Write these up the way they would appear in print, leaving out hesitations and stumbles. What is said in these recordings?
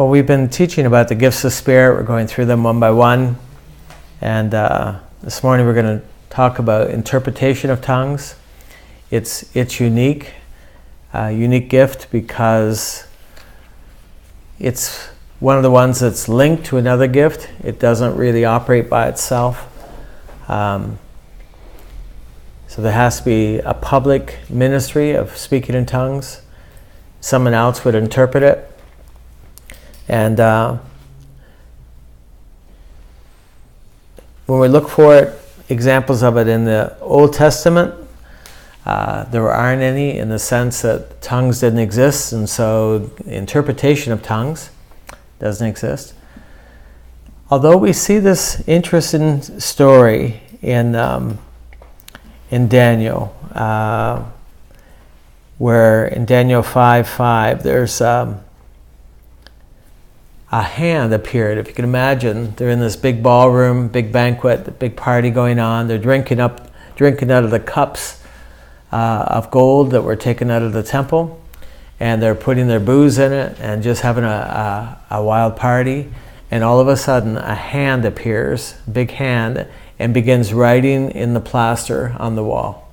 Well, we've been teaching about the gifts of Spirit. We're going through them one by one. And this morning we're going to talk about interpretation of tongues. It's unique, unique gift because it's one of the ones that's linked to another gift. It doesn't really operate by itself. So there has to be a public ministry of speaking in tongues. Someone else would interpret it. And when we look for examples of it in the Old Testament, there aren't any, in the sense that tongues didn't exist, and so interpretation of tongues doesn't exist. Although we see this interesting story in Daniel, where in Daniel 5:5 there's a hand appeared. If you can imagine, they're in this big ballroom, big banquet, big party going on. They're drinking out of the cups of gold that were taken out of the temple, and they're putting their booze in it and just having a wild party. And all of a sudden, a hand appears, big hand, and begins writing in the plaster on the wall.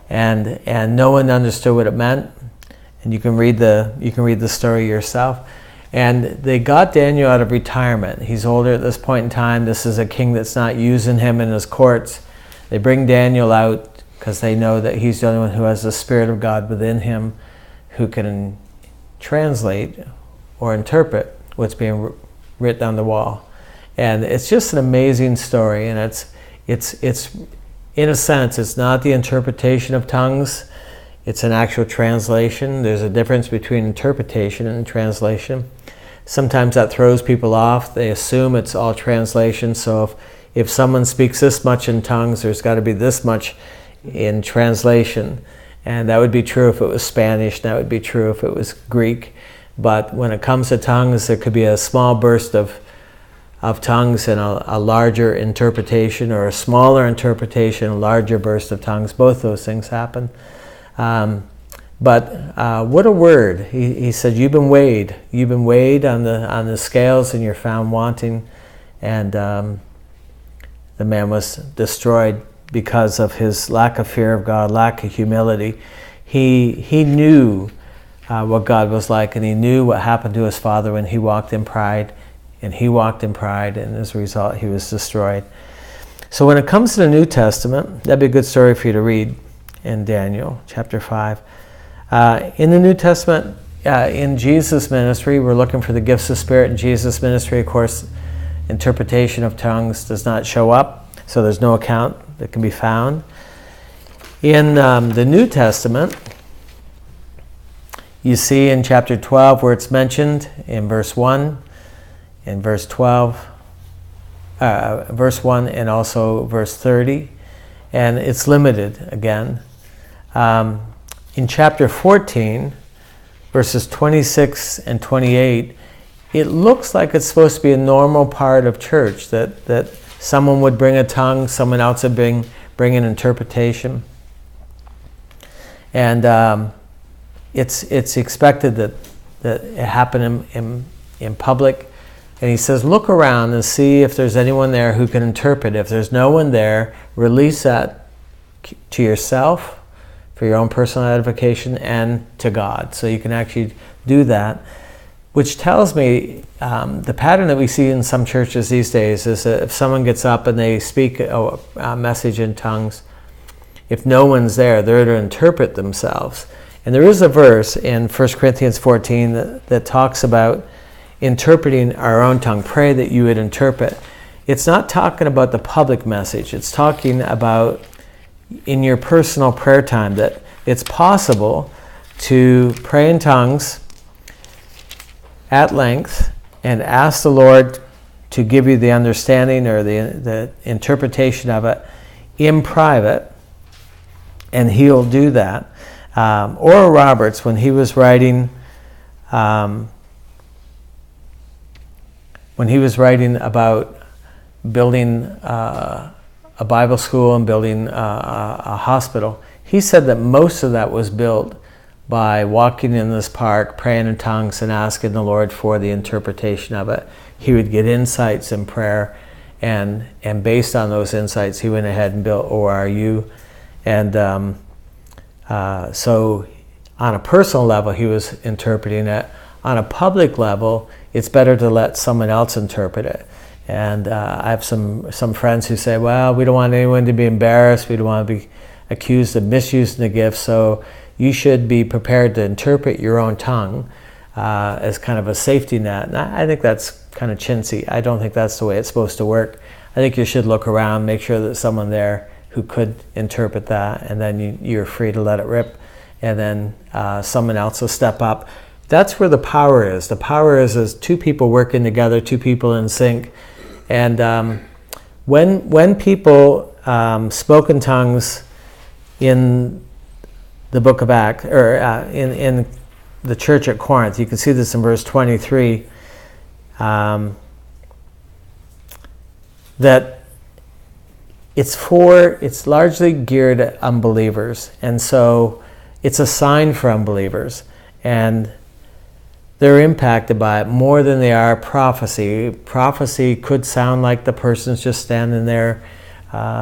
And no one understood what it meant. And you can read the story yourself. And they got Daniel out of retirement. He's older at this point in time. This is a king that's not using him in his courts. They bring Daniel out because they know that he's the only one who has the Spirit of God within him, who can translate or interpret what's being written on the wall. And it's just an amazing story. And it's in a sense, it's not the interpretation of tongues. It's an actual translation. There's a difference between interpretation and translation. Sometimes that throws people off. They assume it's all translation. So if someone speaks this much in tongues, there's got to be this much in translation. And that would be true if it was Spanish. That would be true if it was Greek. But when it comes to tongues, there could be a small burst of tongues and a larger interpretation, or a smaller interpretation, a larger burst of tongues. Both those things happen. But what a word. He said, you've been weighed on the scales, and you're found wanting. And the man was destroyed because of his lack of fear of God, lack of humility. He knew what God was like, and he knew what happened to his father when he walked in pride, and as a result he was destroyed. So when it comes to the New Testament, that'd be a good story for you to read in Daniel chapter 5. In the New Testament, in Jesus' ministry, we're looking for the gifts of Spirit in Jesus' ministry. Of course, interpretation of tongues does not show up, so there's no account that can be found. In the New Testament, you see in chapter 12 where it's mentioned in verse 1, in verse 12, verse 1 and also verse 30, and it's limited again. In chapter 14, verses 26 and 28, it looks like it's supposed to be a normal part of church, that someone would bring a tongue, someone else would bring an interpretation. And it's expected that it happen in public. And he says, look around and see if there's anyone there who can interpret. If there's no one there, release that to yourself for your own personal edification and to God. So you can actually do that, which tells me the pattern that we see in some churches these days is that if someone gets up and they speak a message in tongues, if no one's there, they're to interpret themselves. And there is a verse in 1 Corinthians 14 that talks about interpreting our own tongue. Pray that you would interpret. It's not talking about the public message. It's talking about in your personal prayer time, that it's possible to pray in tongues at length and ask the Lord to give you the understanding or the interpretation of it in private, and he'll do that. Oral Roberts, when he was writing about building a Bible school and building a hospital, he said that most of that was built by walking in this park, praying in tongues, and asking the Lord for the interpretation of it. He would get insights in prayer, and based on those insights, he went ahead and built ORU. And so on a personal level, he was interpreting it. On a public level, it's better to let someone else interpret it. And I have some friends who say, well, we don't want anyone to be embarrassed. We don't want to be accused of misusing the gift. So you should be prepared to interpret your own tongue as kind of a safety net. And I think that's kind of chintzy. I don't think that's the way it's supposed to work. I think you should look around, make sure that someone there who could interpret that, and then you're free to let it rip, and then someone else will step up. That's where the power is. The power is two people working together, two people in sync. And when people spoke in tongues in the book of Acts, or in the church at Corinth, you can see this in verse 23, that it's largely geared at unbelievers, and so it's a sign for unbelievers, and they're impacted by it more than they are prophecy. Prophecy could sound like the person's just standing there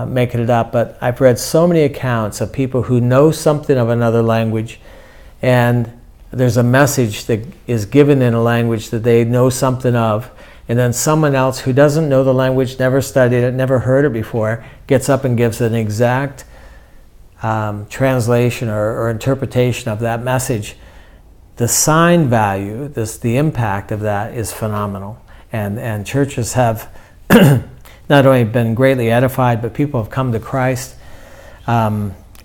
making it up, but I've read so many accounts of people who know something of another language, and there's a message that is given in a language that they know something of, and then someone else who doesn't know the language, never studied it, never heard it before, gets up and gives an exact translation or interpretation of that message. The sign value, the impact of that is phenomenal. And churches have not only been greatly edified, but people have come to Christ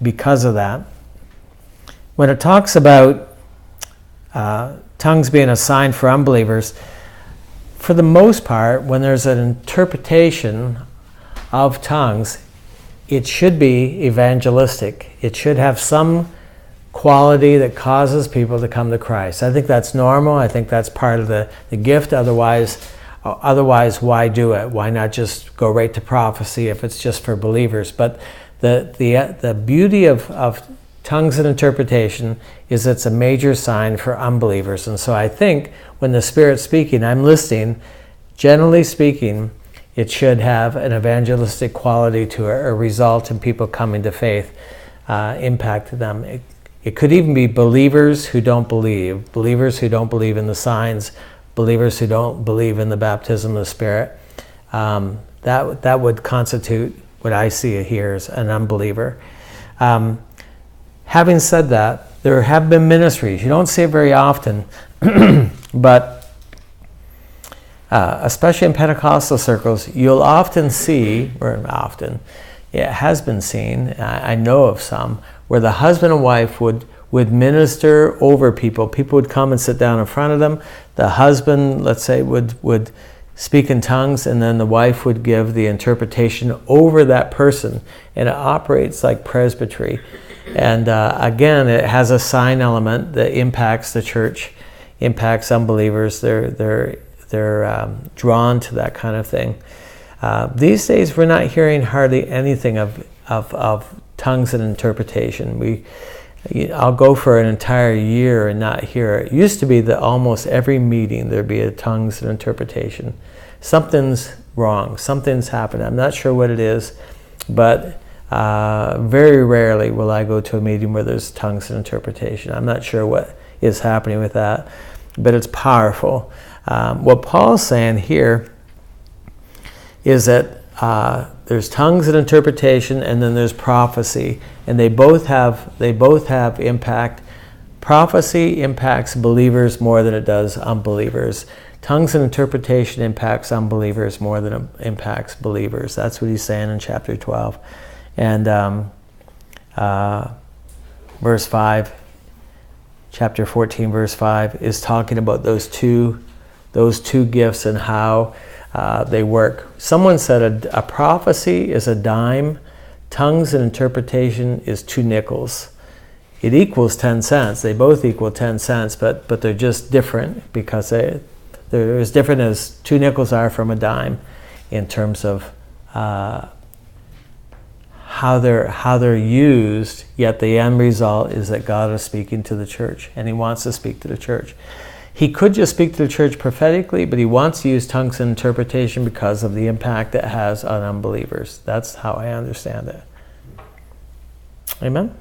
because of that. When it talks about tongues being a sign for unbelievers, for the most part, when there's an interpretation of tongues, it should be evangelistic. It should have some quality that causes people to come to Christ. I think that's normal. I think that's part of the gift. Otherwise, why do it? Why not just go right to prophecy if it's just for believers? But the beauty of tongues and interpretation is it's a major sign for unbelievers. And so I think when the Spirit's speaking, I'm listening. Generally speaking, it should have an evangelistic quality to it, or result in people coming to faith, impact them. It could even be believers who don't believe in the signs, believers who don't believe in the baptism of the Spirit. That would constitute what I see here as an unbeliever. Having said that, there have been ministries. You don't see it very often, but especially in Pentecostal circles, you'll often see, it has been seen, I know of some, where the husband and wife would minister over people. People would come and sit down in front of them. The husband, let's say, would speak in tongues, and then the wife would give the interpretation over that person. And it operates like presbytery. And again, it has a sign element that impacts the church, impacts unbelievers. They're drawn to that kind of thing. These days, we're not hearing hardly anything of tongues and interpretation. I'll go for an entire year and not hear it. It used to be that almost every meeting there'd be a tongues and interpretation. Something's wrong. Something's happened. I'm not sure what it is, but very rarely will I go to a meeting where there's tongues and interpretation. I'm not sure what is happening with that, but it's powerful. What Paul's saying here is that there's tongues and interpretation, and then there's prophecy, and they both have impact. Prophecy impacts believers more than it does unbelievers. Tongues and interpretation impacts unbelievers more than it impacts believers. That's what he's saying in chapter 12. And verse 5, chapter 14, verse 5, is talking about those two gifts and how they work. Someone said a prophecy is a dime, tongues and interpretation is 2 nickels. It equals 10 cents. They both equal 10 cents, but they're just different because they're as different as 2 nickels are from a dime in terms of how they're used, yet the end result is that God is speaking to the church, and he wants to speak to the church. He could just speak to the church prophetically, but he wants to use tongues and interpretation because of the impact it has on unbelievers. That's how I understand it. Amen?